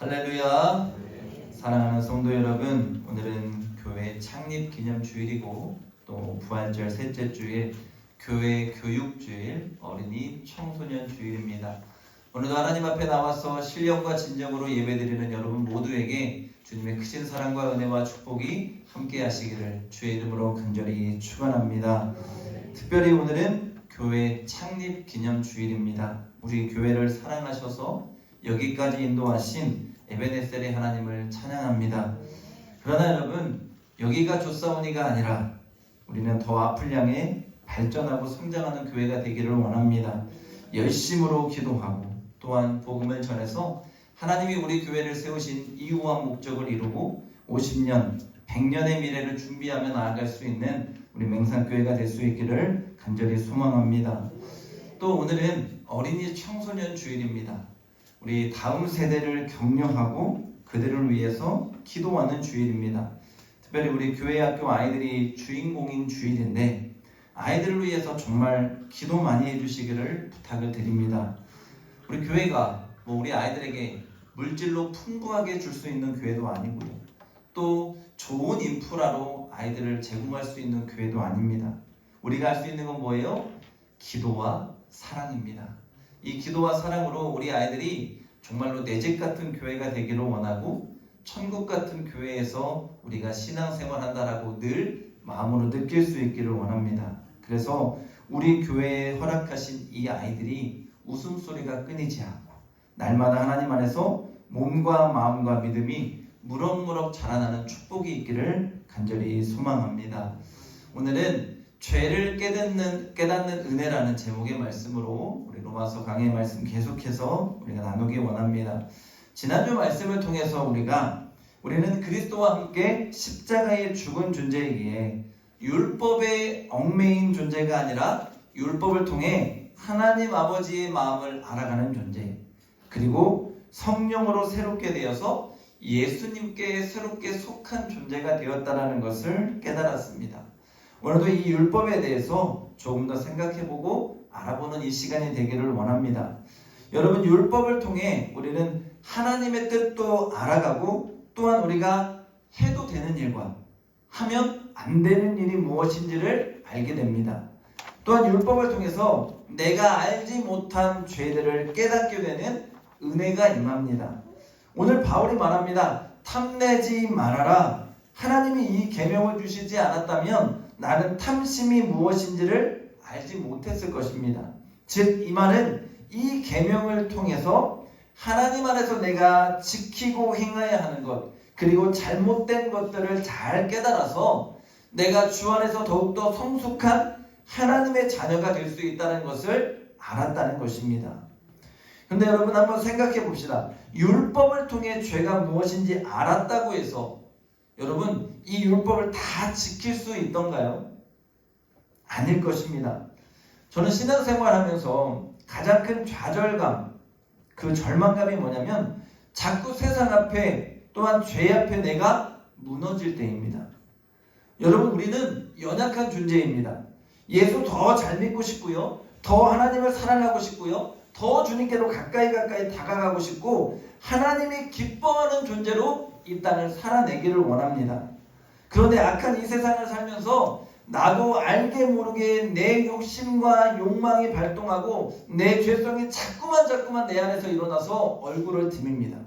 할렐루야. 사랑하는 성도 여러분, 오늘은 교회 창립 기념 주일이고 또 부활절 셋째 주일, 교회 교육주일, 어린이 청소년 주일입니다. 오늘도 하나님 앞에 나와서 신령과 진정으로 예배드리는 여러분 모두에게 주님의 크신 사랑과 은혜와 축복이 함께 하시기를 주의 이름으로 간절히 축원합니다. 특별히 오늘은 교회 창립 기념 주일입니다. 우리 교회를 사랑하셔서 여기까지 인도하신 에베네셀의 하나님을 찬양합니다. 그러나 여러분, 여기가 좋사오니가 아니라 우리는 더 앞을 향해 발전하고 성장하는 교회가 되기를 원합니다. 열심으로 기도하고 또한 복음을 전해서 하나님이 우리 교회를 세우신 이유와 목적을 이루고 50년, 100년의 미래를 준비하며 나아갈 수 있는 우리 맹산교회가 될 수 있기를 간절히 소망합니다. 또 오늘은 어린이 청소년 주일입니다. 우리 다음 세대를 격려하고 그들을 위해서 기도하는 주일입니다. 특별히 우리 교회 학교 아이들이 주인공인 주일인데 아이들을 위해서 정말 기도 많이 해주시기를 부탁을 드립니다. 우리 교회가 우리 아이들에게 물질로 풍부하게 줄 수 있는 교회도 아니고요. 또 좋은 인프라로 아이들을 제공할 수 있는 교회도 아닙니다. 우리가 할 수 있는 건 뭐예요? 기도와 사랑입니다. 이 기도와 사랑으로 우리 아이들이 정말로 내 집 같은 교회가 되기를 원하고 천국 같은 교회에서 우리가 신앙생활한다라고 늘 마음으로 느낄 수 있기를 원합니다. 그래서 우리 교회에 허락하신 이 아이들이 웃음소리가 끊이지 않고 날마다 하나님 안에서 몸과 마음과 믿음이 무럭무럭 자라나는 축복이 있기를 간절히 소망합니다. 오늘은 죄를 깨닫는 은혜라는 제목의 말씀으로 우리 로마서 강의 말씀 계속해서 우리가 나누기 원합니다. 지난주 말씀을 통해서 우리는 그리스도와 함께 십자가에 죽은 존재이기에 율법에 얽매인 존재가 아니라 율법을 통해 하나님 아버지의 마음을 알아가는 존재, 그리고 성령으로 새롭게 되어서 예수님께 새롭게 속한 존재가 되었다는 것을 깨달았습니다. 오늘도 이 율법에 대해서 조금 더 생각해보고 알아보는 이 시간이 되기를 원합니다. 여러분, 율법을 통해 우리는 하나님의 뜻도 알아가고 또한 우리가 해도 되는 일과 하면 안 되는 일이 무엇인지를 알게 됩니다. 또한 율법을 통해서 내가 알지 못한 죄들을 깨닫게 되는 은혜가 임합니다. 오늘 바울이 말합니다. 탐내지 말아라. 하나님이 이 계명을 주시지 않았다면 나는 탐심이 무엇인지를 알지 못했을 것입니다. 즉, 이 말은 이 계명을 통해서 하나님 안에서 내가 지키고 행해야 하는 것, 그리고 잘못된 것들을 잘 깨달아서 내가 주 안에서 더욱더 성숙한 하나님의 자녀가 될 수 있다는 것을 알았다는 것입니다. 그런데 여러분, 한번 생각해 봅시다. 율법을 통해 죄가 무엇인지 알았다고 해서 여러분, 이 율법을 다 지킬 수 있던가요? 아닐 것입니다. 저는 신앙생활하면서 가장 큰 좌절감, 그 절망감이 뭐냐면 자꾸 세상 앞에 또한 죄 앞에 내가 무너질 때입니다. 여러분, 우리는 연약한 존재입니다. 예수 더 잘 믿고 싶고요. 더 하나님을 사랑하고 싶고요. 더 주님께로 가까이 다가가고 싶고 하나님이 기뻐하는 존재로 이 땅을 살아내기를 원합니다. 그런데 악한 이 세상을 살면서 나도 알게 모르게 내 욕심과 욕망이 발동하고 내 죄성이 자꾸만 내 안에서 일어나서 얼굴을 디밉니다.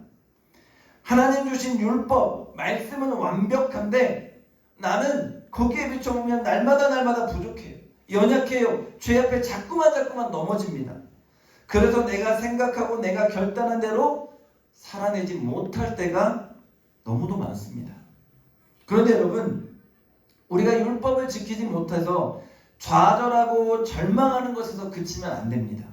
하나님 주신 율법, 말씀은 완벽한데 나는 거기에 비춰보면 날마다 부족해요. 연약해요. 죄 앞에 자꾸만 넘어집니다. 그래서 내가 생각하고 내가 결단한 대로 살아내지 못할 때가 너무도 많습니다. 그런데 여러분, 우리가 율법을 지키지 못해서 좌절하고 절망하는 것에서 그치면 안 됩니다.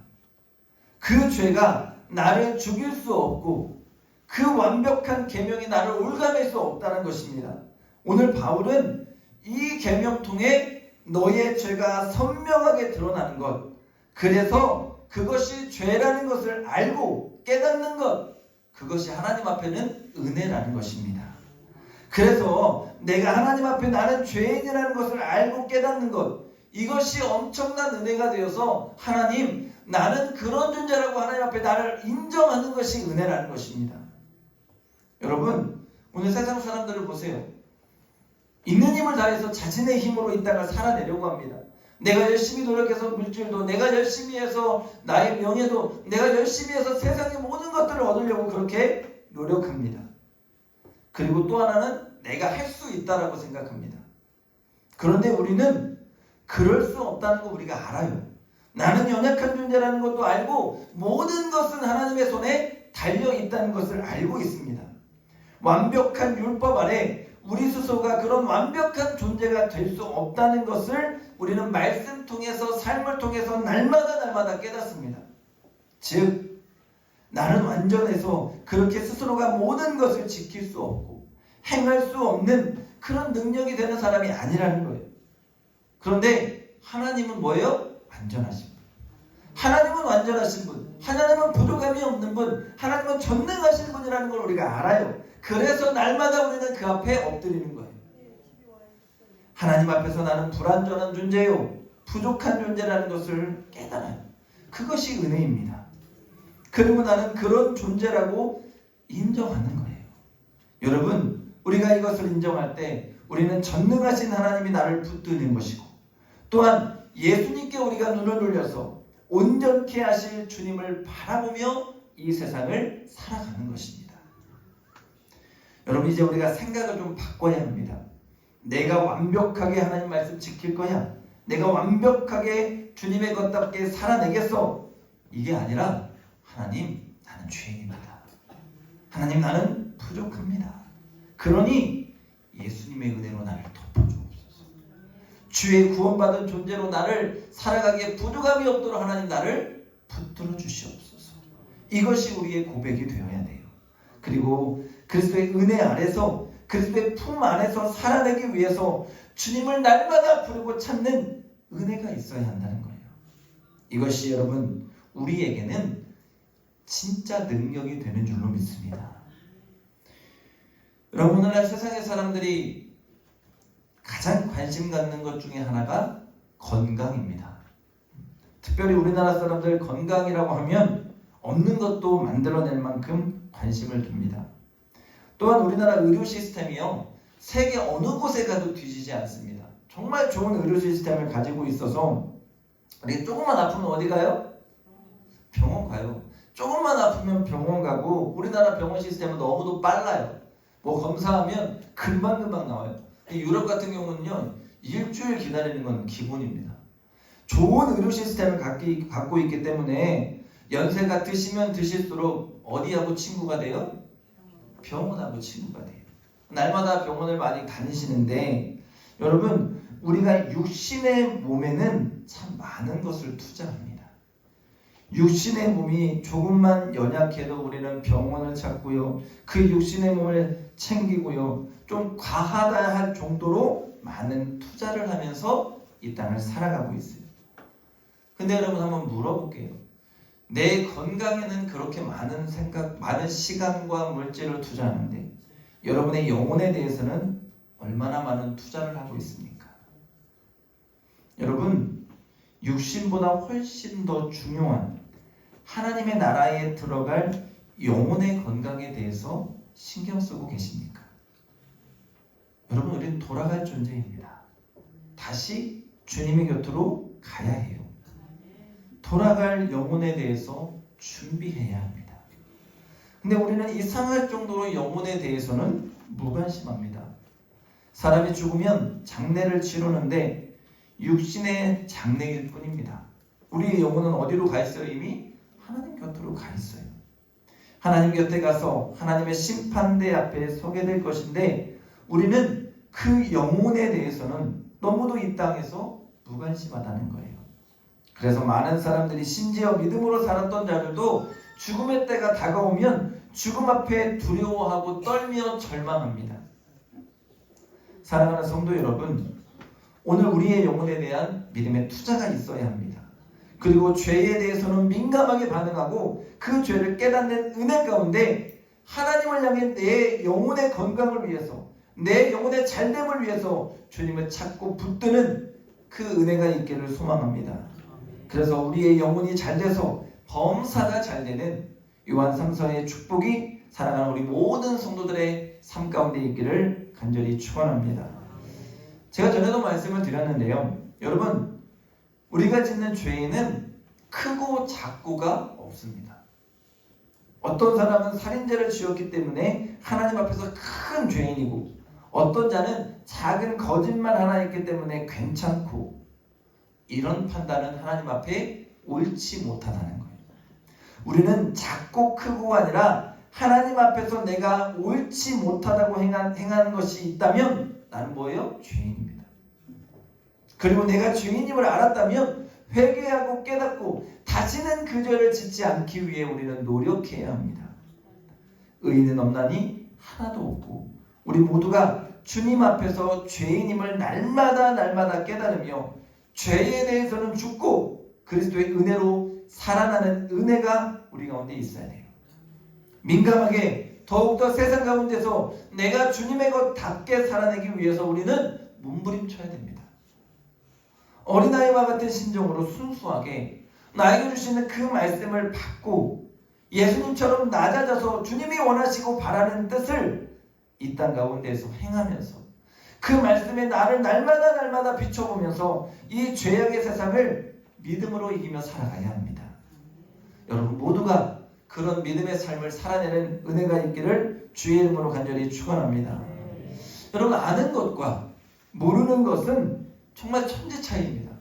그 죄가 나를 죽일 수 없고 그 완벽한 계명이 나를 올가맬 수 없다는 것입니다. 오늘 바울은 이 계명 통해 너의 죄가 선명하게 드러나는 것, 그래서 그것이 죄라는 것을 알고 깨닫는 것, 그것이 하나님 앞에는 은혜라는 것입니다. 그래서 내가 하나님 앞에 나는 죄인이라는 것을 알고 깨닫는 것, 이것이 엄청난 은혜가 되어서 하나님, 나는 그런 존재라고 하나님 앞에 나를 인정하는 것이 은혜라는 것입니다. 여러분, 오늘 세상 사람들을 보세요. 있는 힘을 다해서 자신의 힘으로 이 땅을 살아내려고 합니다. 내가 열심히 노력해서 물질도, 내가 열심히 해서 나의 명예도, 내가 열심히 해서 세상의 모든 것들을 얻으려고 그렇게 노력합니다. 그리고 또 하나는 내가 할 수 있다라고 생각합니다. 그런데 우리는 그럴 수 없다는 거 우리가 알아요. 나는 연약한 존재라는 것도 알고 모든 것은 하나님의 손에 달려있다는 것을 알고 있습니다. 완벽한 율법 아래 우리 스스로가 그런 완벽한 존재가 될 수 없다는 것을 우리는 말씀 통해서, 삶을 통해서 날마다 깨닫습니다. 즉, 나는 완전해서 그렇게 스스로가 모든 것을 지킬 수 없고 행할 수 없는 그런 능력이 되는 사람이 아니라는 거예요. 그런데 하나님은 뭐예요? 완전하신 분. 하나님은 완전하신 분. 하나님은 부족함이 없는 분. 하나님은 전능하신 분이라는 걸 우리가 알아요. 그래서 날마다 우리는 그 앞에 엎드리는 거예요. 하나님 앞에서 나는 불완전한 존재요, 부족한 존재라는 것을 깨달아요. 그것이 은혜입니다. 그리고 나는 그런 존재라고 인정하는 거예요. 여러분, 우리가 이것을 인정할 때 우리는 전능하신 하나님이 나를 붙드는 것이고, 또한 예수님께 우리가 눈을 돌려서 온전케 하실 주님을 바라보며 이 세상을 살아가는 것입니다. 여러분, 이제 우리가 생각을 좀 바꿔야 합니다. 내가 완벽하게 하나님 말씀 지킬 거야, 내가 완벽하게 주님의 것답게 살아내겠어, 이게 아니라 하나님, 나는 죄인입니다. 하나님, 나는 부족합니다. 그러니 예수님의 은혜로 나를 덮어주옵소서. 주의 구원받은 존재로 나를 살아가기에 부족함이 없도록 하나님 나를 붙들어 주시옵소서. 이것이 우리의 고백이 되어야 돼요. 그리고 그리스도의 은혜 안에서, 그리스도의 품 안에서 살아내기 위해서 주님을 날마다 부르고 찾는 은혜가 있어야 한다는 거예요. 이것이 여러분, 우리에게는 진짜 능력이 되는 줄로 믿습니다. 여러분, 오늘날 세상의 사람들이 가장 관심 갖는 것 중에 하나가 건강입니다. 특별히 우리나라 사람들 건강이라고 하면 없는 것도 만들어낼 만큼 관심을 둡니다. 또한 우리나라 의료 시스템이요, 세계 어느 곳에 가도 뒤지지 않습니다. 정말 좋은 의료 시스템을 가지고 있어서 우리 조금만 아프면 어디 가요? 병원 가요. 조금만 아프면 병원 가고, 우리나라 병원 시스템은 너무도 빨라요. 뭐 검사하면 금방 나와요. 유럽 같은 경우는요, 일주일 기다리는 건 기본입니다. 좋은 의료 시스템을 갖고 있기 때문에 연세가 드시면 드실수록 어디하고 친구가 돼요? 병원하고 친구가 돼요. 날마다 병원을 많이 다니시는데, 여러분, 우리가 육신의 몸에는 참 많은 것을 투자합니다. 육신의 몸이 조금만 연약해도 우리는 병원을 찾고요, 그 육신의 몸을 챙기고요, 좀 과하다 할 정도로 많은 투자를 하면서 이 땅을 살아가고 있어요. 근데 여러분, 한번 물어볼게요. 내 건강에는 그렇게 많은 생각, 많은 시간과 물질을 투자하는데 여러분의 영혼에 대해서는 얼마나 많은 투자를 하고 있습니까? 여러분, 육신보다 훨씬 더 중요한 하나님의 나라에 들어갈 영혼의 건강에 대해서 신경 쓰고 계십니까? 여러분, 우리는 돌아갈 존재입니다. 다시 주님의 곁으로 가야 해요. 돌아갈 영혼에 대해서 준비해야 합니다. 근데 우리는 이상할 정도로 영혼에 대해서는 무관심합니다. 사람이 죽으면 장례를 치르는데 육신의 장례일 뿐입니다. 우리의 영혼은 어디로 가 있어요? 이미 하나님 곁으로 가 있어요. 하나님 곁에 가서 하나님의 심판대 앞에 서게 될 것인데, 우리는 그 영혼에 대해서는 너무도 이 땅에서 무관심하다는 거예요. 그래서 많은 사람들이, 심지어 믿음으로 살았던 자들도 죽음의 때가 다가오면 죽음 앞에 두려워하고 떨며 절망합니다. 사랑하는 성도 여러분, 오늘 우리의 영혼에 대한 믿음의 투자가 있어야 합니다. 그리고 죄에 대해서는 민감하게 반응하고 그 죄를 깨닫는 은혜 가운데 하나님을 향해 내 영혼의 건강을 위해서, 내 영혼의 잘됨을 위해서 주님을 찾고 붙드는 그 은혜가 있기를 소망합니다. 그래서 우리의 영혼이 잘돼서 범사가 잘되는 요한 3서의 축복이 사랑하는 우리 모든 성도들의 삶 가운데 있기를 간절히 축원합니다. 제가 전에도 말씀을 드렸는데요. 여러분, 우리가 짓는 죄는 크고 작고가 없습니다. 어떤 사람은 살인죄를 지었기 때문에 하나님 앞에서 큰 죄인이고, 어떤 자는 작은 거짓말 하나 있기 때문에 괜찮고, 이런 판단은 하나님 앞에 옳지 못하다는 거예요. 우리는 작고 크고가 아니라 하나님 앞에서 내가 옳지 못하다고 행한 것이 있다면 나는 뭐예요? 죄인입니다. 그리고 내가 죄인임을 알았다면 회개하고 깨닫고 다시는 그 죄를 짓지 않기 위해 우리는 노력해야 합니다. 의인은 없나니 하나도 없고, 우리 모두가 주님 앞에서 죄인임을 날마다 깨달으며 죄에 대해서는 죽고 그리스도의 은혜로 살아나는 은혜가 우리 가운데 있어야 돼요. 민감하게 더욱더 세상 가운데서 내가 주님의 것답게 살아내기 위해서 우리는 몸부림쳐야 됩니다. 어린아이와 같은 심정으로 순수하게 나에게 주시는 그 말씀을 받고 예수님처럼 낮아져서 주님이 원하시고 바라는 뜻을 이 땅 가운데에서 행하면서 그 말씀에 나를 날마다 비춰보면서 이 죄악의 세상을 믿음으로 이기며 살아가야 합니다. 여러분 모두가 그런 믿음의 삶을 살아내는 은혜가 있기를 주의 이름으로 간절히 축원합니다. 여러분, 아는 것과 모르는 것은 정말 천지 차이입니다.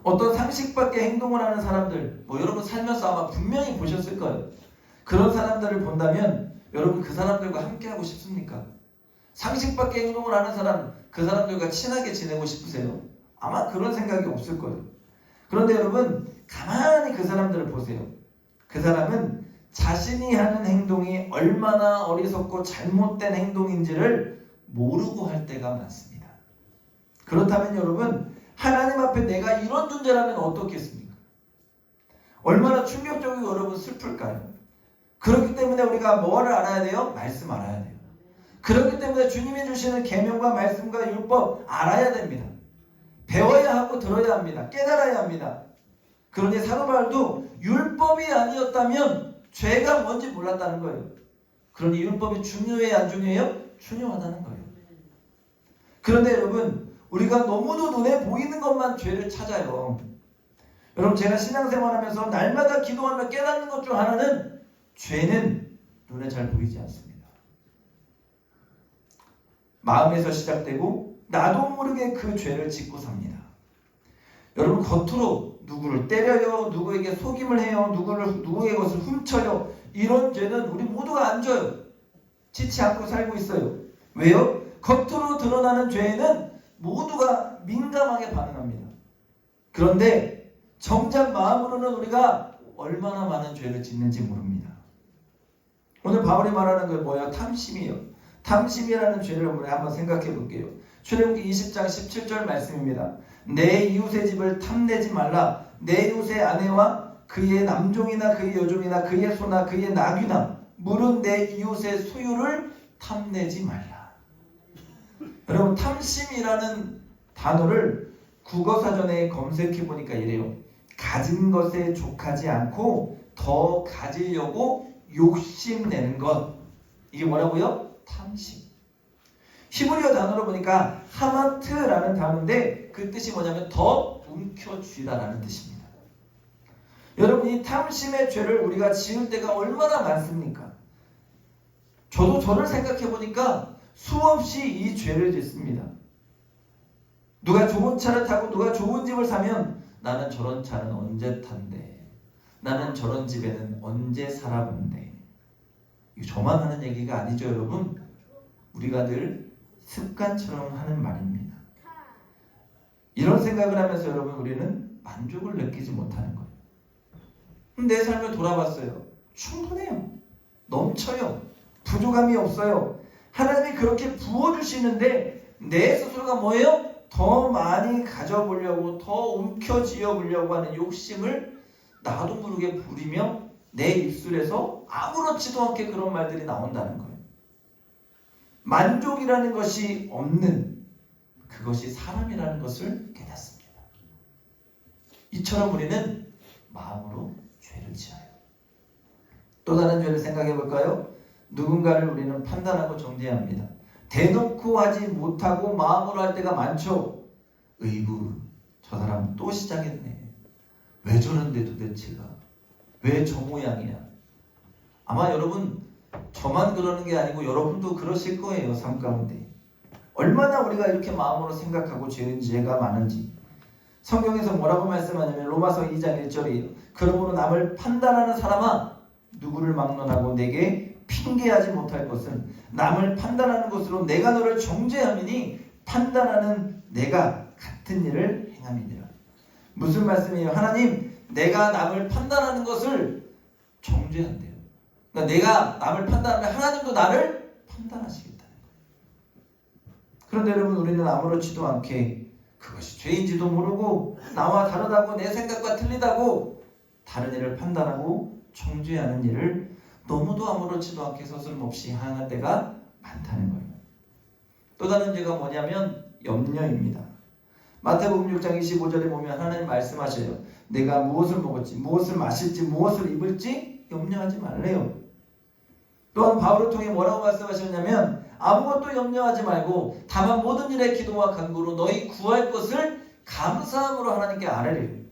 어떤 상식 밖의 행동을 하는 사람들, 여러분 살면서 아마 분명히 보셨을 거예요. 그런 사람들을 본다면 여러분 그 사람들과 함께 하고 싶습니까? 상식 밖의 행동을 하는 사람, 그 사람들과 친하게 지내고 싶으세요? 아마 그런 생각이 없을 거예요. 그런데 여러분 가만히 그 사람들을 보세요. 그 사람은 자신이 하는 행동이 얼마나 어리석고 잘못된 행동인지를 모르고 할 때가 많습니다. 그렇다면 여러분, 하나님 앞에 내가 이런 존재라면 어떻겠습니까? 얼마나 충격적이고 여러분 슬플까요? 그렇기 때문에 우리가 뭐를 알아야 돼요? 말씀 알아야 돼요. 그렇기 때문에 주님이 주시는 계명과 말씀과 율법 알아야 됩니다. 배워야 하고 들어야 합니다. 깨달아야 합니다. 그런데 사도 바울도 율법이 아니었다면 죄가 뭔지 몰랐다는 거예요. 그러니 율법이 중요해요, 안 중요해요? 중요하다는 거예요. 그런데 여러분, 우리가 너무도 눈에 보이는 것만 죄를 찾아요. 여러분, 제가 신앙생활하면서 날마다 기도하며 깨닫는 것 중 하나는 죄는 눈에 잘 보이지 않습니다. 마음에서 시작되고 나도 모르게 그 죄를 짓고 삽니다. 여러분, 겉으로 누구를 때려요, 누구에게 속임을 해요, 누구의 것을 훔쳐요, 이런 죄는 우리 모두가 안 져요. 짓지 않고 살고 있어요. 왜요? 겉으로 드러나는 죄에는 모두가 민감하게 반응합니다. 그런데 정작 마음으로는 우리가 얼마나 많은 죄를 짓는지 모릅니다. 오늘 바울이 말하는 건 뭐예요? 탐심이에요. 탐심이라는 죄를 우리 한번 생각해 볼게요. 출애굽기 20장 17절 말씀입니다. 내 이웃의 집을 탐내지 말라. 내 이웃의 아내와 그의 남종이나 그의 여종이나 그의 소나 그의 나귀나 물은 내 이웃의 소유를 탐내지 말라. 여러분, 탐심이라는 단어를 국어사전에 검색해 보니까 이래요. 가진 것에 족하지 않고 더 가지려고 욕심내는 것. 이게 뭐라고요? 탐심. 히브리어 단어로 보니까 하마트라는 단어인데 그 뜻이 뭐냐면 더 움켜쥐다라는 뜻입니다. 여러분, 이 탐심의 죄를 우리가 지을 때가 얼마나 많습니까? 저도 저를 생각해 보니까 수없이 이 죄를 짓습니다. 누가 좋은 차를 타고 누가 좋은 집을 사면 나는 저런 차는 언제 탄대, 나는 저런 집에는 언제 살아본대. 이거 저만 하는 얘기가 아니죠, 여러분. 우리가 늘 습관처럼 하는 말입니다. 이런 생각을 하면서 여러분, 우리는 만족을 느끼지 못하는 거예요. 내 삶을 돌아봤어요. 충분해요. 넘쳐요. 부족함이 없어요. 하나님이 그렇게 부어주시는데 내 스스로가 뭐예요? 더 많이 가져보려고, 더 움켜쥐어보려고 하는 욕심을 나도 모르게 부리며 내 입술에서 아무렇지도 않게 그런 말들이 나온다는 거예요. 만족이라는 것이 없는, 그것이 사람이라는 것을 깨닫습니다. 이처럼 우리는 마음으로 죄를 지어요. 또 다른 죄를 생각해 볼까요? 누군가를 우리는 판단하고 정죄해야 합니다. 대놓고 하지 못하고 마음으로 할 때가 많죠. 의구, 저 사람 또 시작했네. 왜 저런데 도대체가? 왜 저 모양이야? 아마 여러분 저만 그러는 게 아니고 여러분도 그러실 거예요. 삶 가운데 얼마나 우리가 이렇게 마음으로 생각하고 죄가 많은지. 성경에서 뭐라고 말씀하냐면 로마서 2장 1절이에요. 그러므로 남을 판단하는 사람아, 누구를 막론하고 내게 핑계하지 못할 것은 남을 판단하는 것으로 내가 너를 정죄함이니 판단하는 내가 같은 일을 행함이니라. 무슨 말씀이에요? 하나님, 내가 남을 판단하는 것을 정죄한대요. 그러니까 내가 남을 판단하면 하나님도 나를 판단하시겠다는 거예요. 그런데 여러분, 우리는 아무렇지도 않게 그것이 죄인지도 모르고 나와 다르다고, 내 생각과 틀리다고 다른 일을 판단하고 정죄하는 일을 너무도 아무렇지도 않게 서슴없이 행할 때가 많다는 거예요. 또 다른 죄가 뭐냐면 염려입니다. 마태복음 6장 25절에 보면 하나님 말씀하셔요. 내가 무엇을 먹을지, 무엇을 마실지, 무엇을 입을지 염려하지 말래요. 또한 바울을 통해 뭐라고 말씀하셨냐면 아무것도 염려하지 말고 다만 모든 일에 기도와 간구로 너희 구할 것을 감사함으로 하나님께 아뢰래요.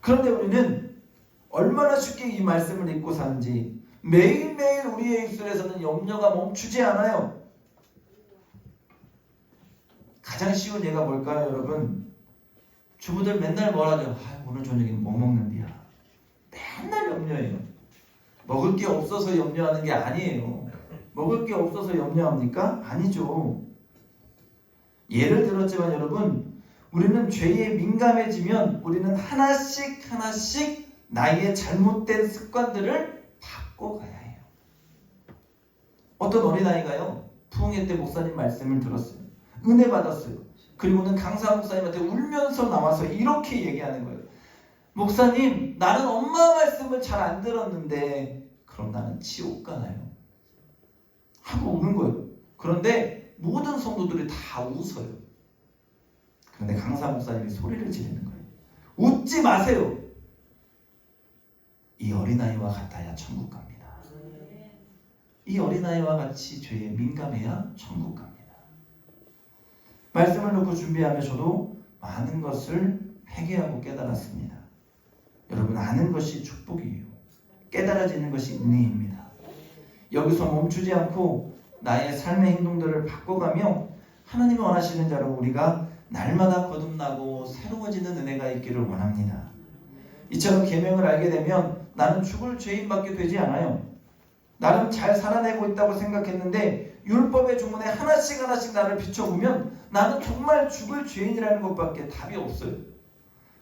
그런데 우리는 얼마나 쉽게 이 말씀을 읽고 사는지, 매일매일 우리의 입술에서는 염려가 멈추지 않아요. 가장 쉬운 예가 뭘까요, 여러분? 주부들 맨날 뭐라죠? 오늘 저녁에 뭐 먹는디야. 맨날 염려해요. 먹을 게 없어서 염려하는 게 아니에요. 먹을 게 없어서 염려합니까? 아니죠. 예를 들었지만 여러분, 우리는 죄에 민감해지면 우리는 하나씩 나의 잘못된 습관들을 바꿔가야 해요. 어떤 어린아이가요, 부흥회 때 목사님 말씀을 들었어요. 은혜 받았어요. 그리고는 강사 목사님한테 울면서 나와서 이렇게 얘기하는 거예요. 목사님, 나는 엄마 말씀을 잘 안 들었는데 그럼 나는 지옥 가나요? 하고 우는 거예요. 그런데 모든 성도들이 다 웃어요. 그런데 강사 목사님이 소리를 지르는 거예요. 웃지 마세요. 이 어린아이와 같아야 천국 갑니다. 이 어린아이와 같이 죄에 민감해야 천국 갑니다. 말씀을 놓고 준비하며 저도 많은 것을 회개하고 깨달았습니다. 여러분, 아는 것이 축복이에요. 깨달아지는 것이 은혜입니다. 여기서 멈추지 않고 나의 삶의 행동들을 바꿔가며 하나님이 원하시는 자로 우리가 날마다 거듭나고 새로워지는 은혜가 있기를 원합니다. 이처럼 계명을 알게 되면 나는 죽을 죄인밖에 되지 않아요. 나는 잘 살아내고 있다고 생각했는데 율법의 주문에 하나씩 나를 비춰보면 나는 정말 죽을 죄인이라는 것밖에 답이 없어요.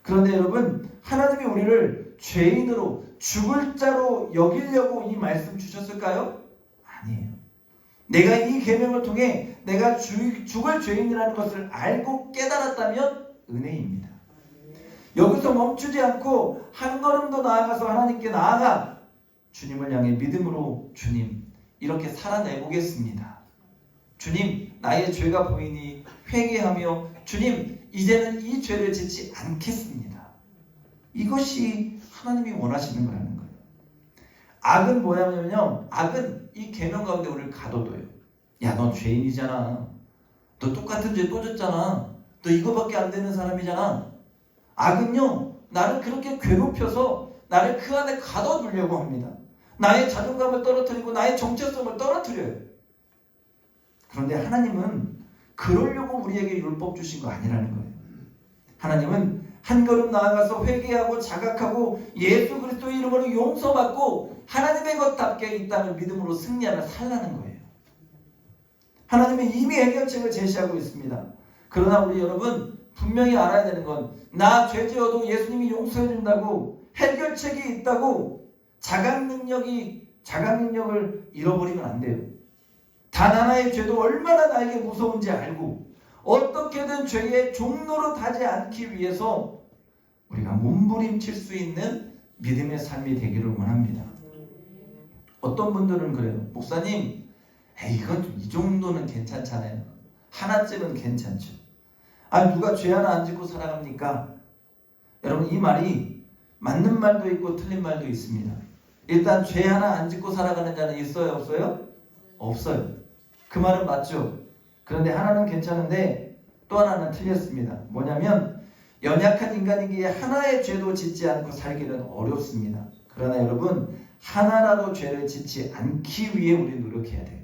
그런데 여러분, 하나님이 우리를 죄인으로, 죽을 자로 여기려고 이 말씀 주셨을까요? 아니에요. 내가 이 계명을 통해 내가 죽을 죄인이라는 것을 알고 깨달았다면 은혜입니다. 여기서 멈추지 않고 한 걸음 더 나아가서 하나님께 나아가 주님을 향해 믿음으로, 주님, 이렇게 살아내보겠습니다. 주님, 나의 죄가 보이니 회개하며 주님, 이제는 이 죄를 짓지 않겠습니다. 이것이 하나님이 원하시는 거라는 거예요. 악은 뭐냐면요, 악은 이 계명 가운데 우리를 가둬둬요. 야, 너 죄인이잖아. 너 똑같은 죄 또 졌잖아. 너 이거밖에 안 되는 사람이잖아. 악은요, 나를 그렇게 괴롭혀서 나를 그 안에 가둬두려고 합니다. 나의 자존감을 떨어뜨리고 나의 정체성을 떨어뜨려요. 그런데 하나님은 그러려고 우리에게 율법 주신 거 아니라는 거예요. 하나님은 한 걸음 나아가서 회개하고 자각하고 예수 그리스도의 이름으로 용서받고 하나님의 것답게 이 땅을 믿음으로 승리하며 살라는 거예요. 하나님은 이미 해결책을 제시하고 있습니다. 그러나 우리 여러분, 분명히 알아야 되는 건, 나 죄 지어도 예수님이 용서해 준다고, 해결책이 있다고 자각 능력을 잃어버리면 안 돼요. 단 하나의 죄도 얼마나 나에게 무서운지 알고 어떻게든 죄의 종로로 타지 않기 위해서 우리가 몸부림칠 수 있는 믿음의 삶이 되기를 원합니다. 어떤 분들은 그래요. 목사님, 이건 이 정도는 괜찮잖아요. 하나쯤은 괜찮죠. 누가 죄 하나 안 짓고 살아갑니까? 여러분, 이 말이 맞는 말도 있고 틀린 말도 있습니다. 일단 죄 하나 안 짓고 살아가는 자는 있어요, 없어요? 없어요. 그 말은 맞죠. 그런데 하나는 괜찮은데 또 하나는 틀렸습니다. 뭐냐면 연약한 인간이기에 하나의 죄도 짓지 않고 살기는 어렵습니다. 그러나 여러분, 하나라도 죄를 짓지 않기 위해 우리 노력해야 돼요.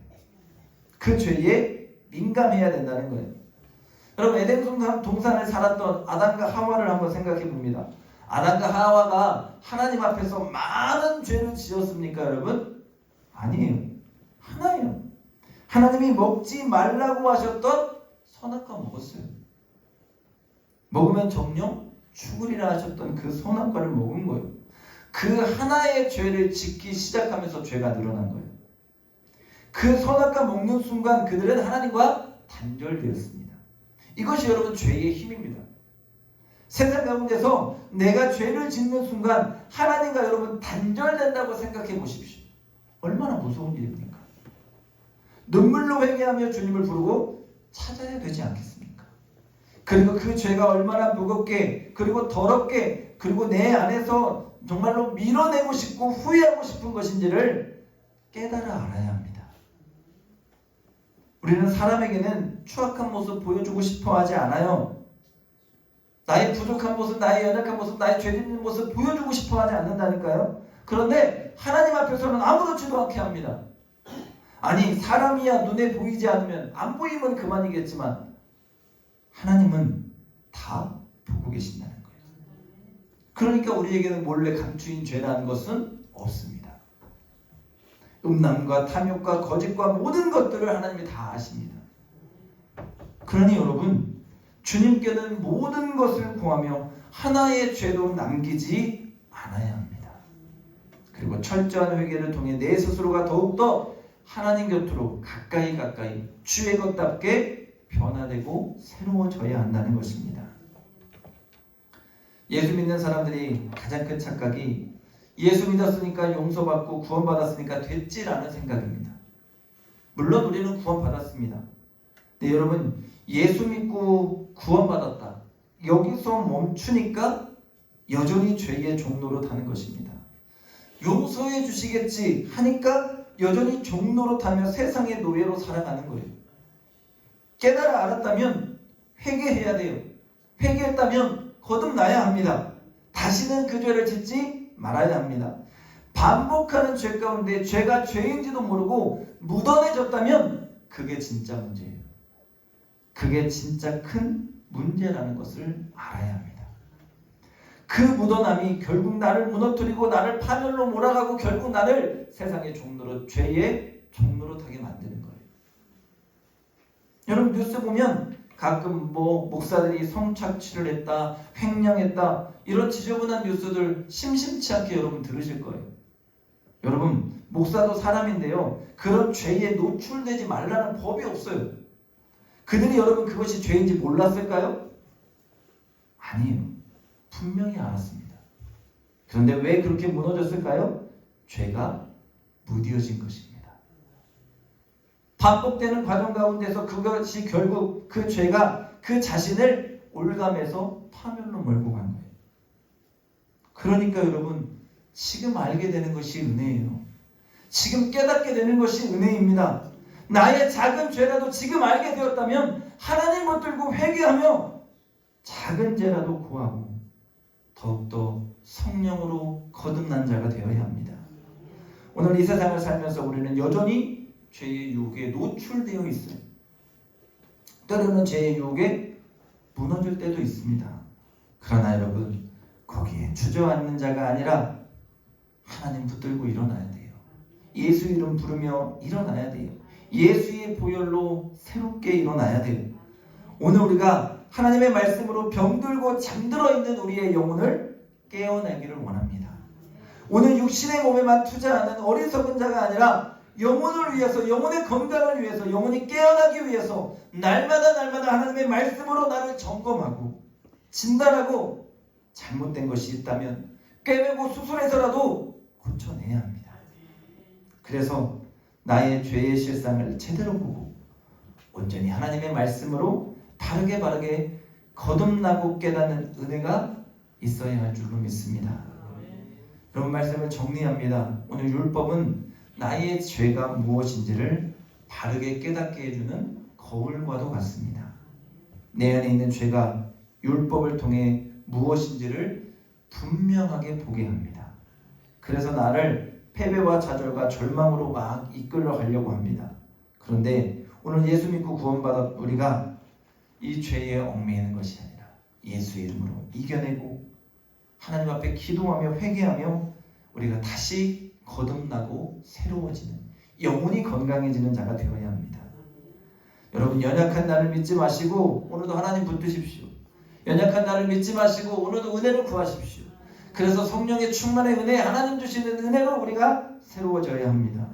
그 죄에 민감해야 된다는 거예요. 여러분, 에덴 동산을 살았던 아담과 하와를 한번 생각해 봅니다. 아담과 하와가 하나님 앞에서 많은 죄를 지었습니까, 여러분? 아니에요. 하나예요. 하나님이 먹지 말라고 하셨던 선악과 먹었어요. 먹으면 정령 죽으리라 하셨던 그 선악과를 먹은 거예요. 그 하나의 죄를 짓기 시작하면서 죄가 늘어난 거예요. 그 선악과 먹는 순간 그들은 하나님과 단절되었습니다. 이것이 여러분 죄의 힘입니다. 세상 가운데서 내가 죄를 짓는 순간 하나님과 여러분 단절된다고 생각해 보십시오. 얼마나 무서운 일입니까? 눈물로 회개하며 주님을 부르고 찾아야 되지 않겠습니까? 그리고 그 죄가 얼마나 무겁게 그리고 더럽게 그리고 내 안에서 정말로 밀어내고 싶고 후회하고 싶은 것인지를 깨달아 알아야 합니다. 우리는 사람에게는 추악한 모습 보여주고 싶어 하지 않아요. 나의 부족한 모습, 나의 연약한 모습, 나의 죄 짓는 모습 보여주고 싶어 하지 않는다니까요. 그런데 하나님 앞에서는 아무렇지도 않게 합니다. 아니, 사람이야 눈에 보이지 않으면, 안 보이면 그만이겠지만 하나님은 다 보고 계신다는 거예요. 그러니까 우리에게는 몰래 감추인 죄라는 것은 없습니다. 음란과 탐욕과 거짓과 모든 것들을 하나님이 다 아십니다. 그러니 여러분, 주님께는 모든 것을 구하며 하나의 죄도 남기지 않아야 합니다. 그리고 철저한 회개를 통해 내 스스로가 더욱더 하나님 곁으로 가까이 주의 것답게 변화되고 새로워져야 한다는 것입니다. 예수 믿는 사람들이 가장 큰 착각이 예수 믿었으니까 용서받고 구원받았으니까 됐지라는 생각입니다. 물론 우리는 구원받았습니다. 근데 여러분, 예수 믿고 구원받았다, 여기서 멈추니까 여전히 죄의 종로로 타는 것입니다. 용서해 주시겠지 하니까 여전히 종로로 타며 세상의 노예로 살아가는 거예요. 깨달아 알았다면 회개해야 돼요. 회개했다면 거듭나야 합니다. 다시는 그 죄를 짓지 말아야 합니다. 반복하는 죄 가운데 죄가 죄인지도 모르고 묻어내졌다면 그게 진짜 문제예요. 그게 진짜 큰 문제라는 것을 알아야 합니다. 그 묻어남이 결국 나를 무너뜨리고 나를 파멸로 몰아가고 결국 나를 세상의 종로로, 죄의 종로로 타게 만드는 거예요. 여러분, 뉴스 보면 가끔 목사들이 성착취를 했다, 횡령했다, 이런 지저분한 뉴스들 심심치 않게 여러분 들으실 거예요. 여러분, 목사도 사람인데요, 그런 죄에 노출되지 말라는 법이 없어요. 그들이 여러분 그것이 죄인지 몰랐을까요? 아니에요. 분명히 알았습니다. 그런데 왜 그렇게 무너졌을까요? 죄가 무뎌진 것입니다. 반복되는 과정 가운데서 그것이 결국 그 죄가 그 자신을 올감해서 파멸로 몰고 간 거예요. 그러니까 여러분, 지금 알게 되는 것이 은혜예요. 지금 깨닫게 되는 것이 은혜입니다. 나의 작은 죄라도 지금 알게 되었다면 하나님 붙들고 회개하며 작은 죄라도 구하고 더욱더 성령으로 거듭난 자가 되어야 합니다. 오늘 이 세상을 살면서 우리는 여전히 죄의 유혹에 노출되어 있어요. 때로는 죄의 유혹에 무너질 때도 있습니다. 그러나 여러분, 거기에 주저앉는 자가 아니라 하나님 붙들고 일어나야 돼요. 예수 이름 부르며 일어나야 돼요. 예수의 보혈로 새롭게 일어나야 돼요. 오늘 우리가 하나님의 말씀으로 병들고 잠들어 있는 우리의 영혼을 깨어내기를 원합니다. 오늘 육신의 몸에만 투자하는 어리석은 자가 아니라 영혼을 위해서, 영혼의 건강을 위해서, 영혼이 깨어나기 위해서 날마다 하나님의 말씀으로 나를 점검하고 진단하고 잘못된 것이 있다면 꿰매고 수술해서라도 고쳐내야 합니다. 그래서 나의 죄의 실상을 제대로 보고 온전히 하나님의 말씀으로 바르게 거듭나고 깨닫는 은혜가 있어야 할 줄로 믿습니다. 그런 말씀을 정리합니다. 오늘 율법은 나의 죄가 무엇인지를 바르게 깨닫게 해주는 거울과도 같습니다. 내 안에 있는 죄가 율법을 통해 무엇인지를 분명하게 보게 합니다. 그래서 나를 패배와 좌절과 절망으로 막 이끌어 가려고 합니다. 그런데 오늘 예수 믿고 구원받아 우리가 이 죄에 얽매이는 것이 아니라 예수의 이름으로 이겨내고 하나님 앞에 기도하며 회개하며 우리가 다시 거듭나고 새로워지는, 영혼이 건강해지는 자가 되어야 합니다. 여러분, 연약한 나를 믿지 마시고 오늘도 하나님 붙드십시오. 연약한 나를 믿지 마시고 오늘도 은혜를 구하십시오. 그래서 성령의 충만의 은혜, 하나님 주시는 은혜로 우리가 새로워져야 합니다.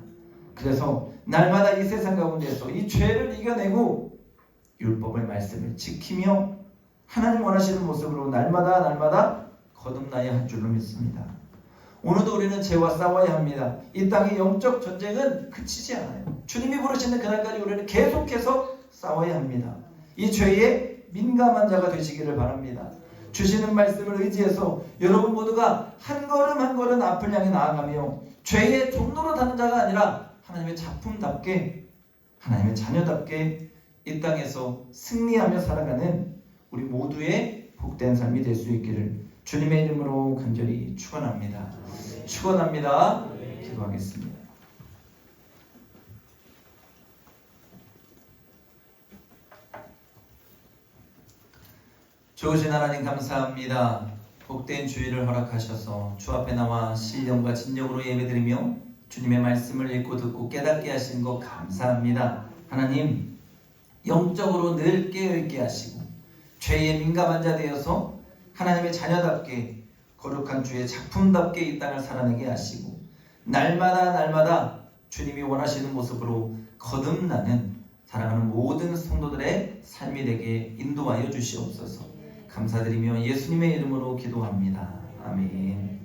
그래서 날마다 이 세상 가운데서 이 죄를 이겨내고 율법의 말씀을 지키며 하나님 원하시는 모습으로 날마다 거듭나야 할 줄로 믿습니다. 오늘도 우리는 죄와 싸워야 합니다. 이 땅의 영적 전쟁은 그치지 않아요. 주님이 부르시는 그날까지 우리는 계속해서 싸워야 합니다. 이 죄에 민감한 자가 되시기를 바랍니다. 주시는 말씀을 의지해서 여러분 모두가 한 걸음 한 걸음 앞을 향해 나아가며 죄의 종로로 가는 자가 아니라 하나님의 작품답게, 하나님의 자녀답게 이 땅에서 승리하며 살아가는 우리 모두의 복된 삶이 될 수 있기를 주님의 이름으로 간절히 축원합니다. 축원합니다. 기도하겠습니다. 좋으신 하나님 감사합니다. 복된 주일을 허락하셔서 주 앞에 나와 신령과 진정으로 예배드리며 주님의 말씀을 읽고 듣고 깨닫게 하신 것 감사합니다. 하나님, 영적으로 늘 깨어있게 하시고 죄에 민감한 자 되어서 하나님의 자녀답게 거룩한 주의 작품답게 이 땅을 살아내게 하시고 날마다 주님이 원하시는 모습으로 거듭나는 사랑하는 모든 성도들의 삶이 되게 인도하여 주시옵소서. 감사드리며 예수님의 이름으로 기도합니다. 아멘.